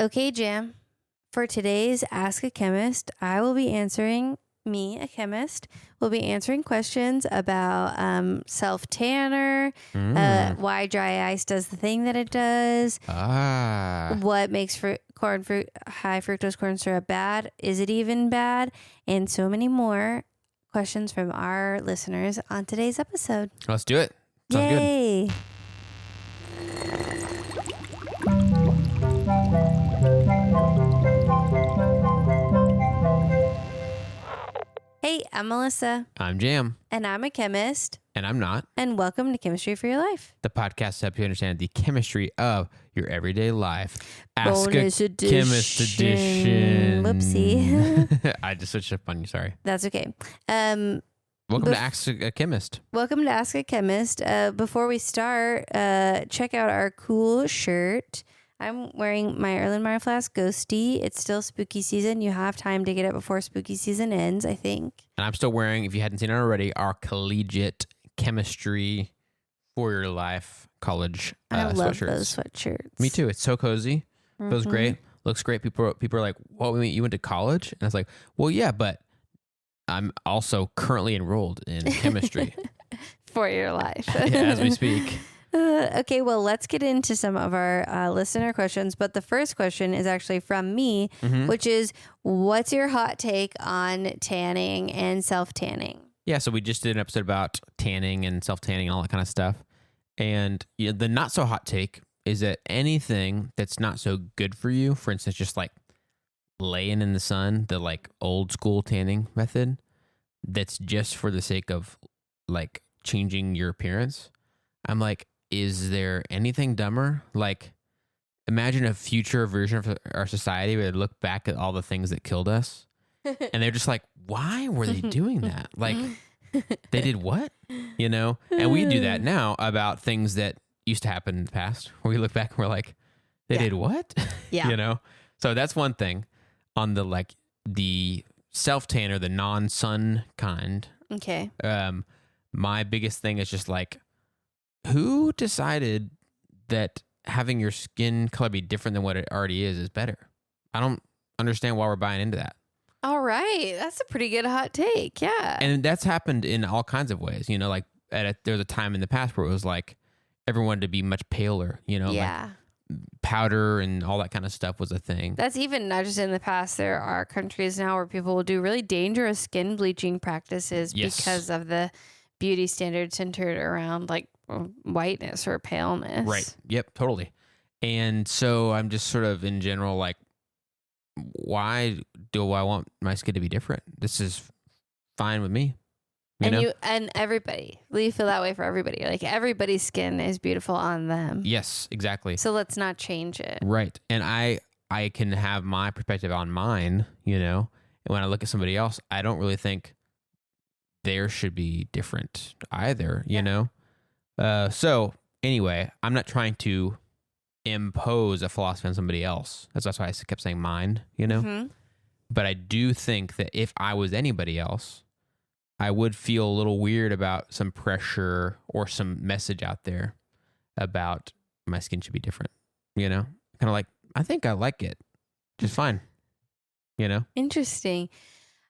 Okay, Jam. For today's Ask a Chemist, I will be answering, a chemist, will be answering questions about self-tanner, why dry ice does the thing that it does, what makes high fructose corn syrup bad, is it even bad, and so many more questions from our listeners on today's episode. Let's do it. Sounds Yay. good. Hey, I'm Melissa. I'm Jam. And I'm a chemist. And I'm not. And welcome to Chemistry for Your Life. The podcast to help you understand the chemistry of your everyday life. Bonus edition. Chemist edition. Whoopsie. I just switched up on you. Sorry. That's okay. Welcome to Ask a Chemist. Welcome to Ask a Chemist. Before we start, check out our cool shirt. I'm wearing my Erlenmeyer Flask Ghosty. It's still spooky season. You have time to get it before spooky season ends, I think. And I'm still wearing, if you hadn't seen it already, our collegiate chemistry for your life college I love sweatshirts. those sweatshirts. Me too. It's so cozy. Feels great. Looks great. People are like, "What? You went to college?" And I was like, "Well, yeah, but I'm also currently enrolled in chemistry for your life as we speak." Okay, well, let's get into some of our listener questions. But the first question is actually from me, which is, what's your hot take on tanning and self-tanning? Yeah, so we just did an episode about tanning and self-tanning and all that kind of stuff. And the not so hot take is that anything that's not so good for you, for instance, just like laying in the sun, the like old school tanning method, that's just for the sake of like changing your appearance. I'm like, is there anything dumber? Like, imagine a future version of our society where they look back at all the things that killed us. And they're just like, why were they doing that? Like, they did what? You know? And we do that now about things that used to happen in the past, where we look back and we're like, they did what? Yeah. You know? So that's one thing on the, like, the self-tan or the non-sun kind. Okay. My biggest thing is just like, who decided that having your skin color be different than what it already is better? I don't understand why we're buying into that. All right. That's a pretty good hot take. Yeah. And that's happened in all kinds of ways. You know, like there was a time in the past where it was like everyone wanted to be much paler, you know, yeah. like powder and all that kind of stuff was a thing. That's even not just in the past. There are countries now where people will do really dangerous skin bleaching practices because of the beauty standards centered around like whiteness or paleness. Right. Yep. Totally. And so I'm just sort of in general like, why do I want my skin to be different? This is fine with me. You know? And everybody, you feel that way for everybody. Like everybody's skin is beautiful on them. Yes, exactly. So let's not change it. Right. And I can have my perspective on mine, you know, and when I look at somebody else, I don't really think theirs should be different either, you know? So anyway, I'm not trying to impose a philosophy on somebody else. That's why I kept saying mine, you know? Mm-hmm. But I do think that if I was anybody else, I would feel a little weird about some pressure or some message out there about my skin should be different, you know? Kind of like, I think I like it just fine, you know? Interesting.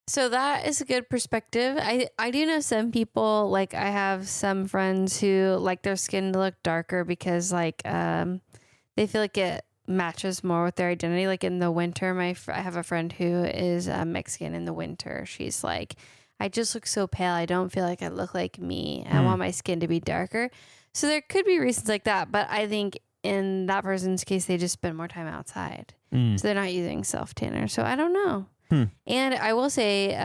So that is a good perspective. I do know some people, like I have some friends who like their skin to look darker because like they feel like it matches more with their identity. Like in the winter, I have a friend who is Mexican in the winter. She's like, I just look so pale. I don't feel like I look like me. I want my skin to be darker. So there could be reasons like that. But I think in that person's case, they just spend more time outside. So they're not using self-tanner. So I don't know. And I will say,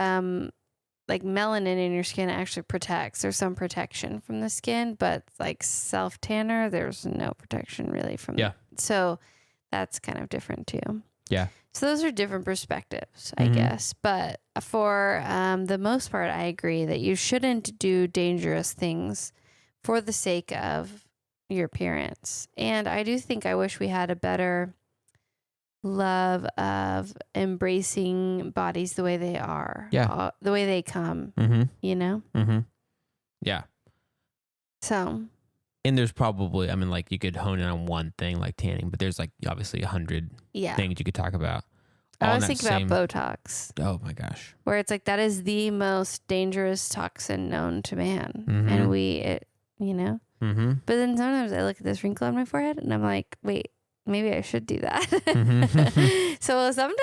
like melanin in your skin actually protects. There's some protection from the skin, but like self-tanner, there's no protection really from it. So that's kind of different too. Yeah. So those are different perspectives, I guess. But for the most part, I agree that you shouldn't do dangerous things for the sake of your appearance. And I do think I wish we had a better love of embracing bodies the way they are. Yeah. The way they come, you know? Yeah. So. And there's probably, I mean, like you could hone in on one thing like tanning, but there's like obviously 100 things you could talk about. I was thinking about Botox. Oh my gosh. Where it's like that is the most dangerous toxin known to man. Mm-hmm. And you know? Mm-hmm. But then sometimes I look at this wrinkle on my forehead and I'm like, wait, maybe I should do that. Mm-hmm. So sometimes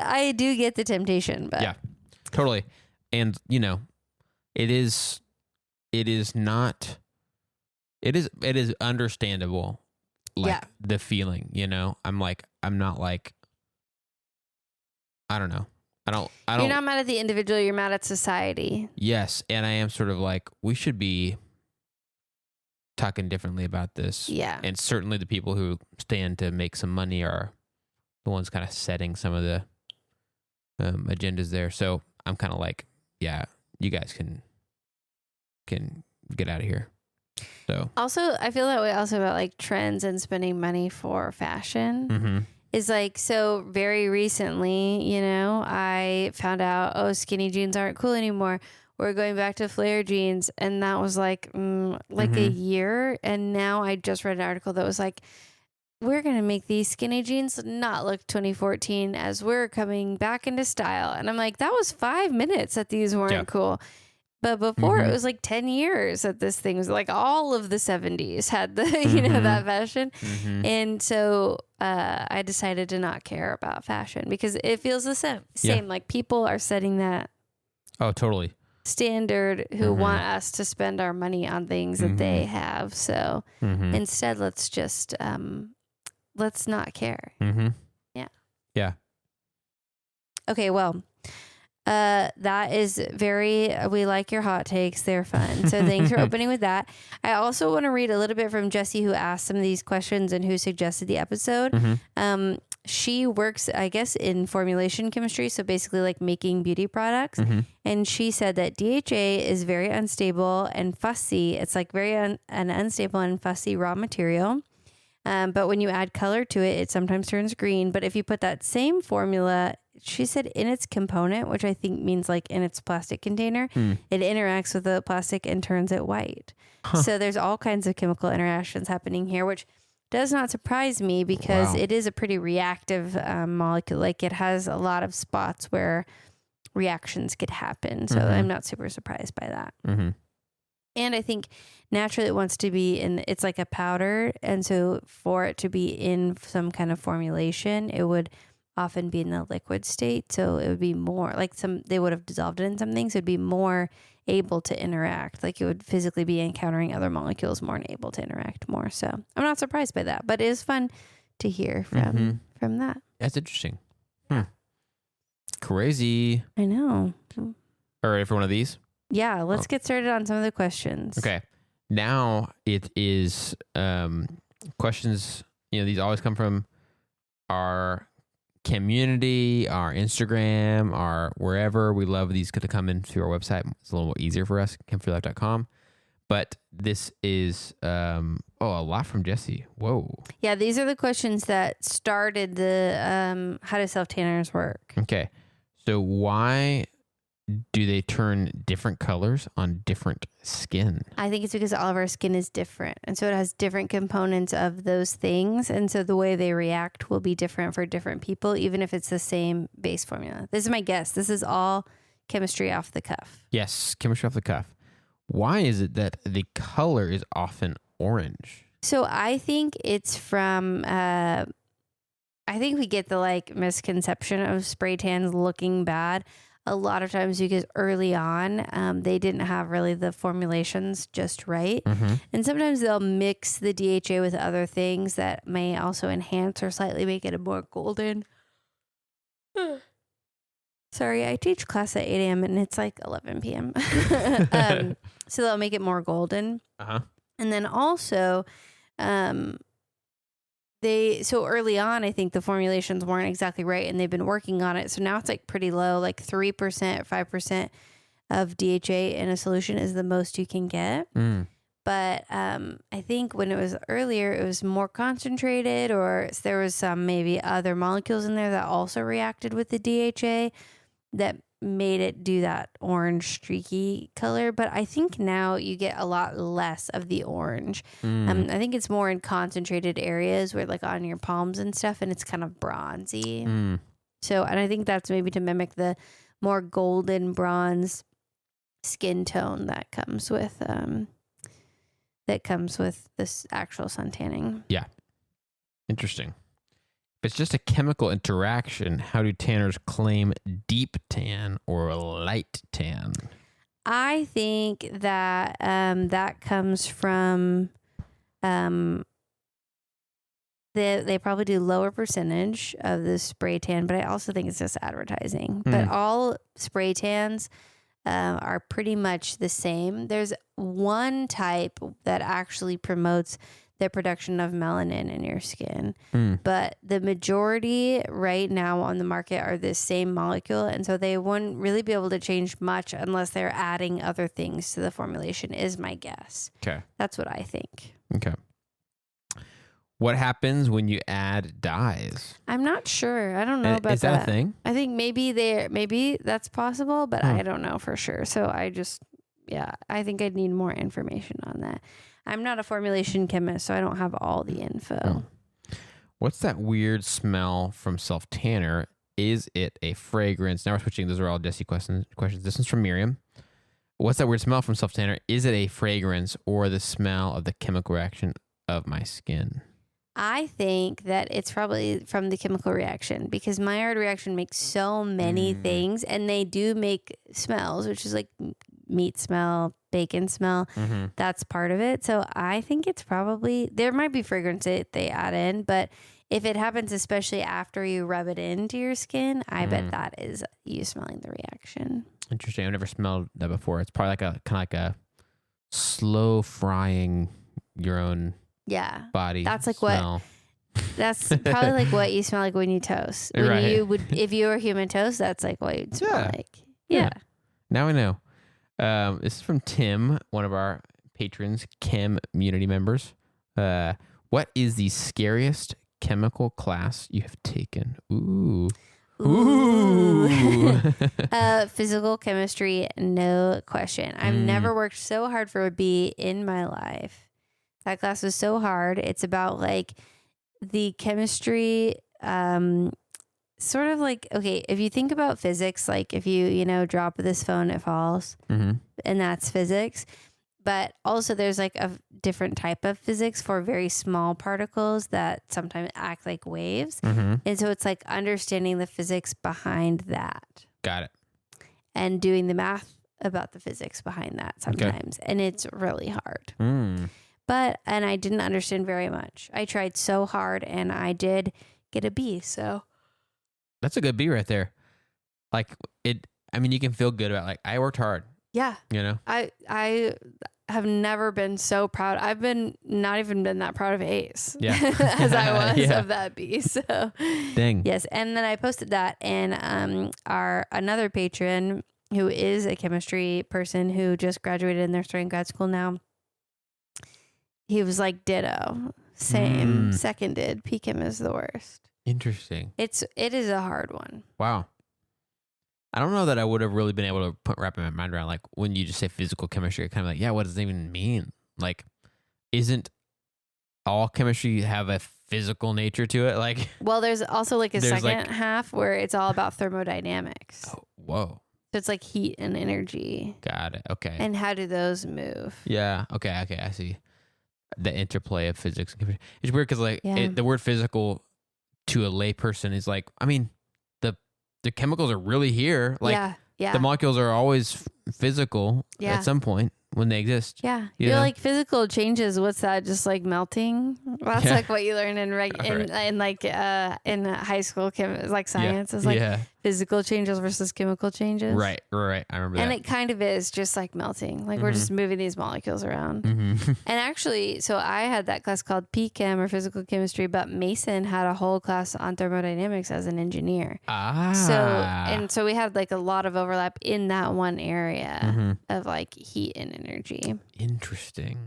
I do get the temptation, but yeah, totally. And you know, it is understandable. Like the feeling, you know, I'm not like, I don't know. I don't. You're not mad at the individual. You're mad at society. Yes. And I am sort of like, we should be talking differently about this. Yeah. And certainly the people who stand to make some money are the ones kind of setting some of the agendas there. So I'm kind of like, yeah, you guys can get out of here. So also, I feel that way also about like trends and spending money for fashion. Mm-hmm. Is like, so very recently, you know, I found out, skinny jeans aren't cool anymore. We're going back to flare jeans. And that was like a year. And now I just read an article that was like, we're going to make these skinny jeans not look 2014 as we're coming back into style. And I'm like, that was 5 minutes that these weren't cool. But before it was like 10 years that this thing was like all of the 70s had the, you know, that fashion. Mm-hmm. And so I decided to not care about fashion because it feels the same. Like people are setting that totally standard who want us to spend our money on things that they have. So instead, let's just, let's not care. Mm-hmm. Yeah. Yeah. Okay. Well, that is we like your hot takes. They're fun. So thanks for opening with that. I also want to read a little bit from Jessie, who asked some of these questions and who suggested the episode. She works, I guess, in formulation chemistry. So basically like making beauty products. And she said that DHA is very unstable and fussy. It's like very an unstable and fussy raw material. But when you add color to it, it sometimes turns green. But if you put that same formula, she said in its component, which I think means like in its plastic container, it interacts with the plastic and turns it white. So there's all kinds of chemical interactions happening here, which does not surprise me because it is a pretty reactive molecule. Like it has a lot of spots where reactions could happen. So I'm not super surprised by that. And I think naturally it wants to be it's like a powder. And so for it to be in some kind of formulation, it would often be in the liquid state. So it would be more like they would have dissolved it in some things. It would be more able to interact. Like it would physically be encountering other molecules more and able to interact more. So I'm not surprised by that, but it is fun to hear from that. That's interesting. Crazy. I know. All right, for one of these? Yeah, let's get started on some of the questions. Okay. Now it is questions, you know, these always come from our community, our Instagram, our wherever. We love these to come in through our website. It's a little more easier for us, chemfreelife.com. But this is a lot from Jessie. Whoa. Yeah, these are the questions that started the how do self-tanners work. Okay. So why do they turn different colors on different skin? I think it's because all of our skin is different. And so it has different components of those things. And so the way they react will be different for different people, even if it's the same base formula. This is my guess. This is all chemistry off the cuff. Yes, chemistry off the cuff. Why is it that the color is often orange? So I think it's from, I think we get the like misconception of spray tans looking bad a lot of times because early on, they didn't have really the formulations just right. And sometimes they'll mix the DHA with other things that may also enhance or slightly make it a more golden. Sorry, I teach class at 8 a.m. and it's like 11 p.m. So they'll make it more golden. And then also, so early on, I think the formulations weren't exactly right and they've been working on it. So now it's like pretty low, like 3%, 5% of DHA in a solution is the most you can get. But I think when it was earlier, it was more concentrated or there was some maybe other molecules in there that also reacted with the DHA that made it do that orange streaky color. But I think now you get a lot less of the orange. I think it's more in concentrated areas where like on your palms and stuff, and it's kind of bronzy. So, and I think that's maybe to mimic the more golden bronze skin tone that comes with this actual sun tanning. Yeah. Interesting. If it's just a chemical interaction, how do tanners claim deep tan or light tan? I think that that comes from they probably do lower percentage of the spray tan, but I also think it's just advertising. But all spray tans are pretty much the same. There's one type that actually promotes the production of melanin in your skin. But the majority right now on the market are the same molecule. And so they wouldn't really be able to change much unless they're adding other things to the formulation, is my guess. Okay. That's what I think. Okay. What happens when you add dyes? I'm not sure. I don't know about that. Is that a thing? I think maybe that's possible, but I don't know for sure. So I think I'd need more information on that. I'm not a formulation chemist, so I don't have all the info. What's that weird smell from self-tanner? Is it a fragrance? Now we're switching. Those are all Jessie questions. This one's from Miriam. What's that weird smell from self-tanner? Is it a fragrance or the smell of the chemical reaction of my skin? I think that it's probably from the chemical reaction, because Maillard reaction makes so many things, and they do make smells, which is like meat smell, bacon smell. That's part of it. So I think it's probably, there might be fragrance that they add in, but if it happens, especially after you rub it into your skin, I bet that is you smelling the reaction. Interesting. I've never smelled that before. It's probably like a kind of like a slow frying your own body. That's like smell. That's probably like what you smell like when you toast. When you would, if you were human toast, that's like what you'd smell like. Yeah. Now I know. This is from Tim, one of our patrons, Chem community members. What is the scariest chemical class you have taken? Ooh. Physical chemistry, no question. I've never worked so hard for a B in my life. That class was so hard. It's about like the chemistry, sort of like, okay, if you think about physics, like if you drop this phone, it falls, and that's physics. But also there's like a different type of physics for very small particles that sometimes act like waves. And so it's like understanding the physics behind that. Got it. And doing the math about the physics behind that sometimes. Okay. And it's really hard. And I didn't understand very much. I tried so hard and I did get a B. So that's a good B right there. Like you can feel good about like, I worked hard. Yeah. I have never been so proud. I've not even been that proud of Ace as I was of that B. So dang. Yes. And then I posted that, and our another patron who is a chemistry person who just graduated and they're starting grad school now, he was like ditto. Same. Seconded. PChem is the worst. Interesting. It is a hard one. Wow. I don't know that I would have really been able to wrap my mind around, like, when you just say physical chemistry, kind of like, yeah, what does it even mean? Like, isn't all chemistry have a physical nature to it? Like, well, there's also like a second half where it's all about thermodynamics. Oh, whoa. So it's like heat and energy. Got it. Okay. And how do those move? Yeah. Okay. I see. The interplay of physics and chemistry. It's weird because the word physical to a layperson is like, I mean, the chemicals are really here. Like, the molecules are always physical at some point when they exist. Yeah. You're like physical changes. What's that? Just like melting? That's like what you learn in high school like science. It's like physical changes versus chemical changes. Right. I remember that. And it kind of is just like melting. Like we're just moving these molecules around. And actually, so I had that class called PChem or physical chemistry, but Mason had a whole class on thermodynamics as an engineer. So we had like a lot of overlap in that one area of like heat and energy. Interesting.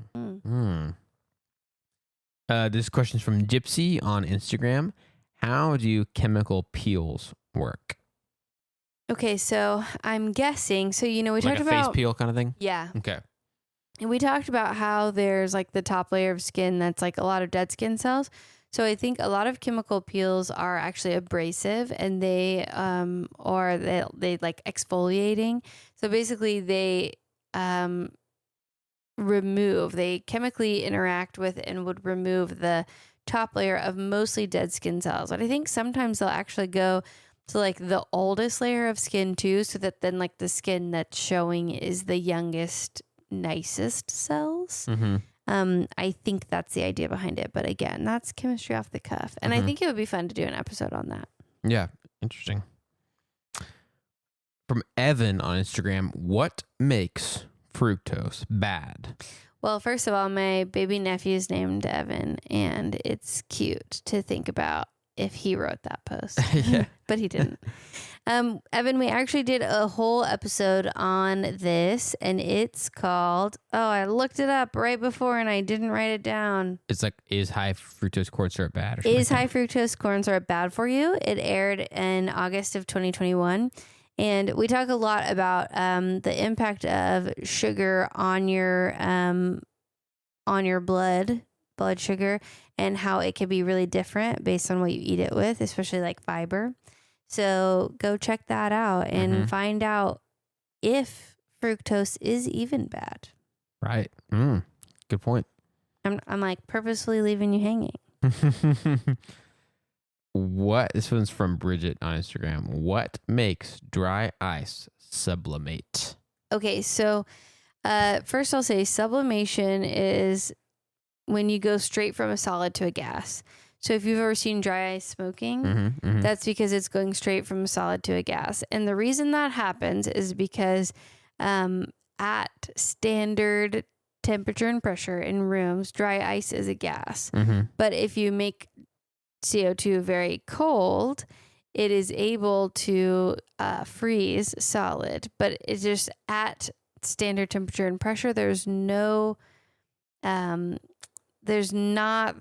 This question's from Gypsy on Instagram. How do chemical peels work? Okay, so I'm guessing. So, we Like talked a about face peel kind of thing? Yeah. Okay. And we talked about how there's like the top layer of skin that's like a lot of dead skin cells. So I think a lot of chemical peels are actually abrasive and they like exfoliating. So basically they they chemically interact with and would remove the top layer of mostly dead skin cells. And I think sometimes they'll actually go to like the oldest layer of skin too, so that then like the skin that's showing is the youngest, nicest cells. I think that's the idea behind it. But again, that's chemistry off the cuff. And I think it would be fun to do an episode on that. Yeah. Interesting. From Evan on Instagram, what makes fructose bad? Well, first of all, my baby nephew is named Evan, and it's cute to think about if he wrote that post. Yeah. But he didn't. Evan, we actually did a whole episode on this, and it's called, I looked it up right before and I didn't write it down. It's like, is high fructose corn syrup bad? Or something Is high fructose corn syrup bad for you? It aired in August of 2021. And we talk a lot about the impact of sugar on your blood sugar, and how it can be really different based on what you eat it with, especially like fiber. So go check that out and find out if fructose is even bad. Right. Good point. I'm like purposefully leaving you hanging. This one's from Bridget on Instagram. What makes dry ice sublimate? Okay, so first I'll say sublimation is when you go straight from a solid to a gas. So if you've ever seen dry ice smoking, that's because it's going straight from a solid to a gas. And the reason that happens is because at standard temperature and pressure in rooms, dry ice is a gas. But if you make CO2 very cold, it is able to freeze solid. But it's just at standard temperature and pressure, there's not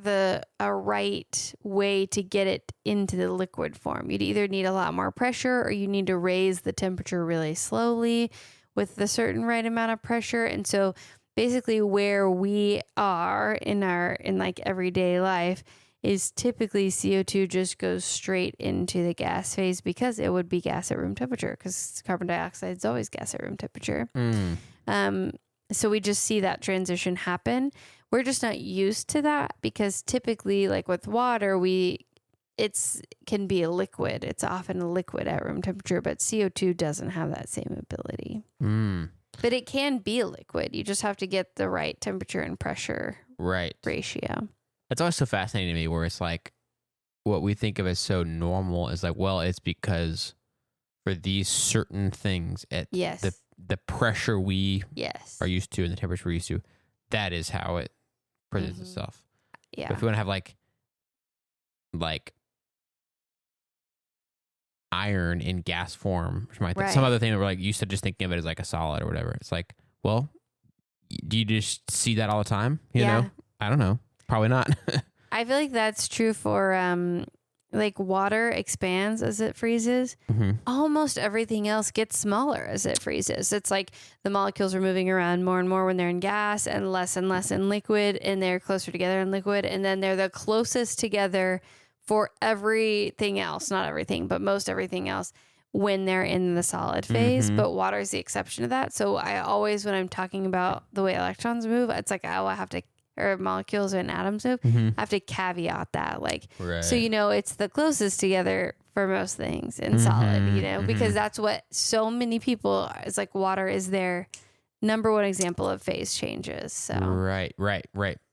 a right way to get it into the liquid form. You'd either need a lot more pressure, or you need to raise the temperature really slowly with the certain right amount of pressure. And so basically where we are in like everyday life is typically CO2 just goes straight into the gas phase, because it would be gas at room temperature, because carbon dioxide is always gas at room temperature. So we just see that transition happen. We're just not used to that, because typically, like with water, it can be a liquid. It's often a liquid at room temperature, but CO2 doesn't have that same ability. But it can be a liquid. You just have to get the right temperature and pressure ratio. It's always so fascinating to me, where it's like what we think of as so normal is like, well, it's because for these certain things at the pressure we are used to and the temperature we're used to, that is how it presents itself. Yeah. But if we want to have like iron in gas form, some other thing that we're like used to just thinking of it as like a solid or whatever. It's like, well, do you just see that all the time? You know? I don't know. Probably not. I feel like that's true for like water expands as it freezes. Almost everything else gets smaller as it freezes. It's like the molecules are moving around more and more when they're in gas, and less in liquid, and they're closer together in liquid, and then they're the closest together for everything else, not everything, but most everything else, when they're in the solid phase. But water is the exception to that. So I always, when I'm talking about the way electrons move, it's like, I have to, or molecules and atoms move, I have to caveat that. Like, so, it's the closest together for most things in solid, because that's what so many people, it's like water is their number one example of phase changes. So Right.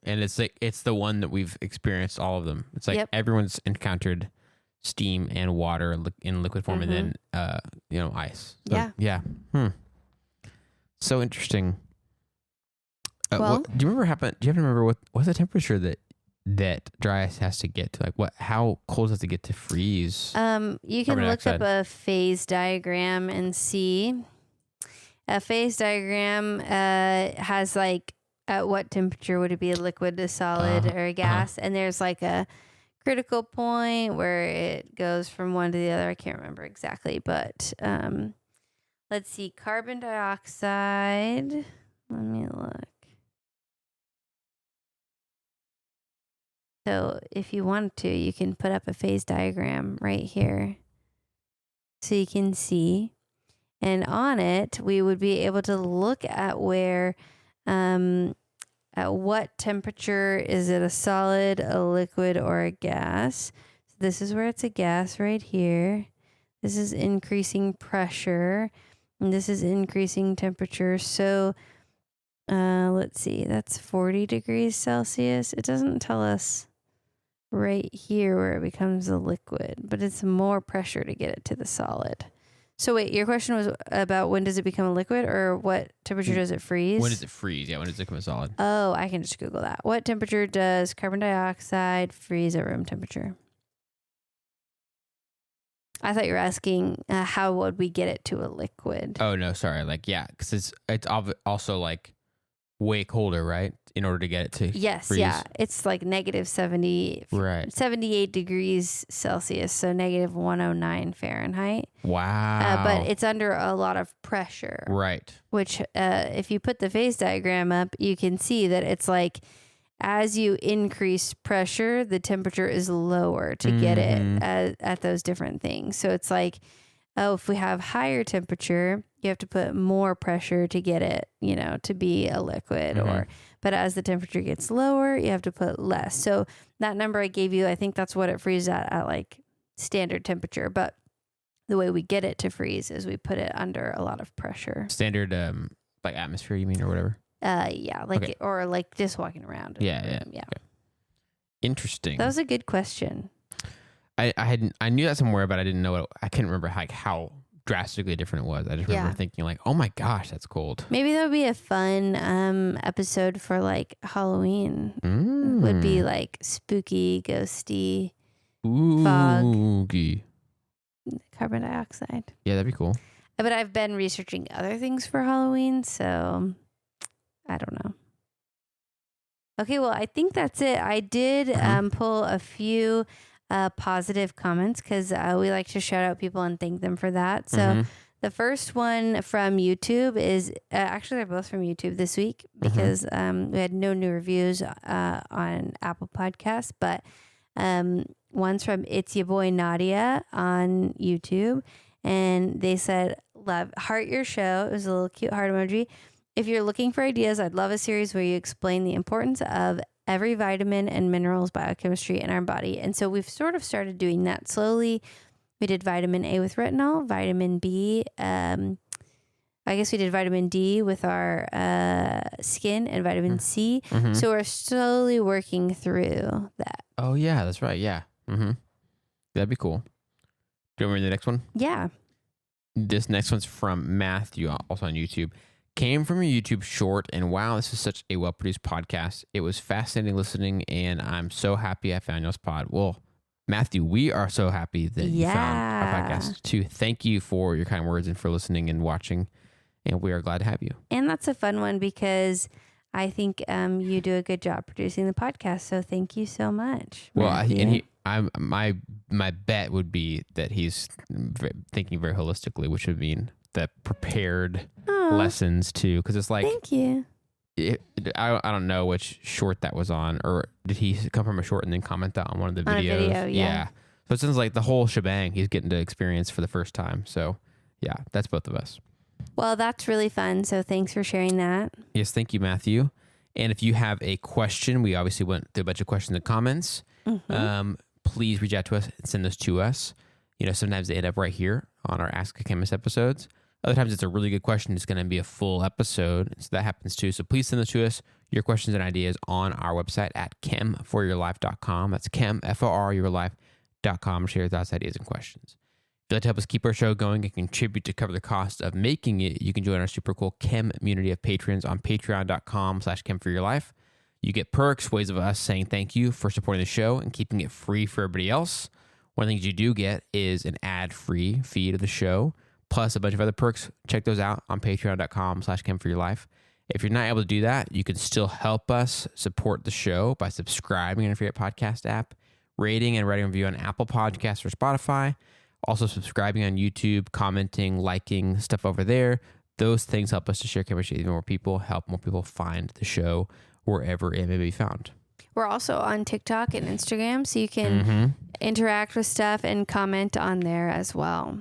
And it's like, it's the one that we've experienced all of them. It's like everyone's encountered steam and water in liquid form, and then, ice. So, yeah. So interesting. Do you remember what's the temperature that dry ice has to get to? Like how cold does it get to freeze? You can look up a phase diagram and see. A phase diagram has like, at what temperature would it be a liquid, a solid, or a gas? And there's like a critical point where it goes from one to the other. I can't remember exactly, but let's see. Carbon dioxide. Let me look. So if you want to, you can put up a phase diagram right here so you can see. And on it, we would be able to look at where, at what temperature is it a solid, a liquid, or a gas. So this is where it's a gas right here. This is increasing pressure, and this is increasing temperature. So let's see, that's 40 degrees Celsius. It doesn't tell us right here where it becomes a liquid, but it's more pressure to get it to the solid. So wait, your question was about when does it become a liquid, or what temperature does it freeze? When does it freeze? Yeah, when does it become a solid? Oh, I can just Google that. What temperature does carbon dioxide freeze at room temperature? I thought you were asking how would we get it to a liquid? Oh no, sorry. Like because it's also like way colder, right? In order to get it to freeze. Yeah, it's like negative 78 degrees Celsius, so negative 109 Fahrenheit. Wow. But it's under a lot of pressure, right? Which, if you put the phase diagram up, you can see that it's like as you increase pressure, the temperature is lower to get it at those different things. So it's like, oh, if we have higher temperature, you have to put more pressure to get it, to be a liquid, but as the temperature gets lower, you have to put less. So that number I gave you, I think that's what it freezes at like standard temperature. But the way we get it to freeze is we put it under a lot of pressure. Standard, like atmosphere, you mean, or whatever? Yeah, like okay. Or like just walking around. Yeah. Okay. Interesting. That was a good question. I knew that somewhere, but I didn't know I couldn't remember like how drastically different it was. I just remember thinking like, oh my gosh, that's cold. Maybe that would be a fun episode for like Halloween. Would be like spooky, ghosty, fog, carbon dioxide. Yeah, that'd be cool. But I've been researching other things for Halloween, so I don't know. Okay, well, I think that's it. I did pull a few positive comments because we like to shout out people and thank them for that. So the first one from YouTube is actually they're both from YouTube this week because we had no new reviews on Apple Podcasts, but one's from It's Your Boy Nadia on YouTube, and they said, "Love, heart your show." It was a little cute heart emoji. If you're looking for ideas, I'd love a series where you explain the importance of every vitamin and minerals biochemistry in our body. And so we've sort of started doing that slowly. We did vitamin A with retinol, vitamin B. I guess we did vitamin D with our skin, and vitamin C. So we're slowly working through that. Oh, yeah, that's right. Yeah. That'd be cool. Do you want me to read the next one? Yeah. This next one's from Matthew, also on YouTube. Came from a YouTube short, and wow, this is such a well-produced podcast. It was fascinating listening, and I'm so happy I found y'all's pod. Well, Matthew, we are so happy that you found our podcast too. Thank you for your kind words and for listening and watching, and we are glad to have you. And that's a fun one because I think you do a good job producing the podcast, so thank you so much. Well, my bet would be that he's thinking very holistically, which would mean the prepared lessons too, because it's like, thank you. I don't know which short that was on, or did he come from a short and then comment that on one of the videos? On a video, yeah. So it sounds like the whole shebang he's getting to experience for the first time. So yeah, that's both of us. Well, that's really fun. So thanks for sharing that. Yes, thank you, Matthew. And if you have a question, we obviously went through a bunch of questions and comments. Please reach out to us and send those to us. Sometimes they end up right here on our Ask a Chemist episodes. Other times it's a really good question. It's going to be a full episode. So that happens too. So please send those to us, your questions and ideas, on our website at chemforyourlife.com. That's chemforyourlife.com. Share your thoughts, ideas, and questions. If you'd like to help us keep our show going and contribute to cover the cost of making it, you can join our super cool Chem community of patrons on patreon.com/chemforyourlife. You get perks, ways of us saying thank you for supporting the show and keeping it free for everybody else. One of the things you do get is an ad-free feed of the show, plus a bunch of other perks. Check those out on patreon.com/chemforyourlife. If you're not able to do that, you can still help us support the show by subscribing in your favorite podcast app, rating and writing a review on Apple Podcasts or Spotify. Also subscribing on YouTube, commenting, liking stuff over there. Those things help us to share chemistry with even more people, help more people find the show wherever it may be found. We're also on TikTok and Instagram, so you can interact with stuff and comment on there as well.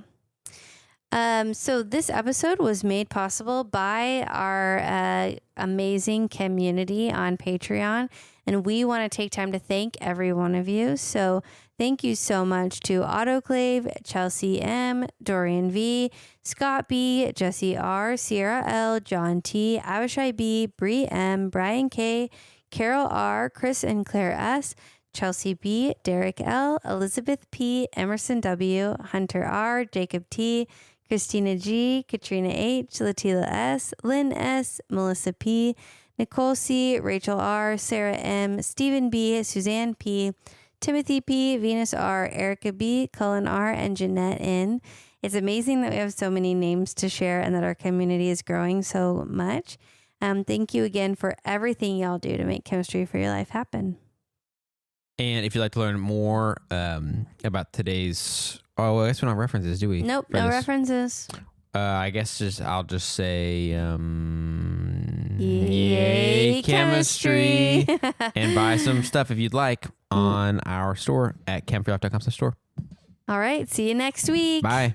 So this episode was made possible by our amazing community on Patreon, and we want to take time to thank every one of you. So thank you so much to Autoclave, Chelsea M, Dorien V, Scott B, Jessie R, Ciara L, John T, Avishai B, Bri M, Brian K, Carol R, Chris and Claire S, Chelsea B, Derek L, Elizabeth P, Emerson W, Hunter R, Jacob T, Kristina G, Katrina H, Letila S, Lyn S, Melissa P, Nichole C, Rachel R, Sarah M, Stephen B, Suzanne P, Timothy P, Venus R, Erica B, Cullyn R, and Jeannette N. It's amazing that we have so many names to share and that our community is growing so much. Thank you again for everything y'all do to make chemistry for your life happen. And if you'd like to learn more about today's... Oh, I guess we don't have references, do we? Nope, no references. I guess I'll just say... Yay, chemistry. And buy some stuff if you'd like on our store at chemistrylife.com/store. All right, see you next week. Bye.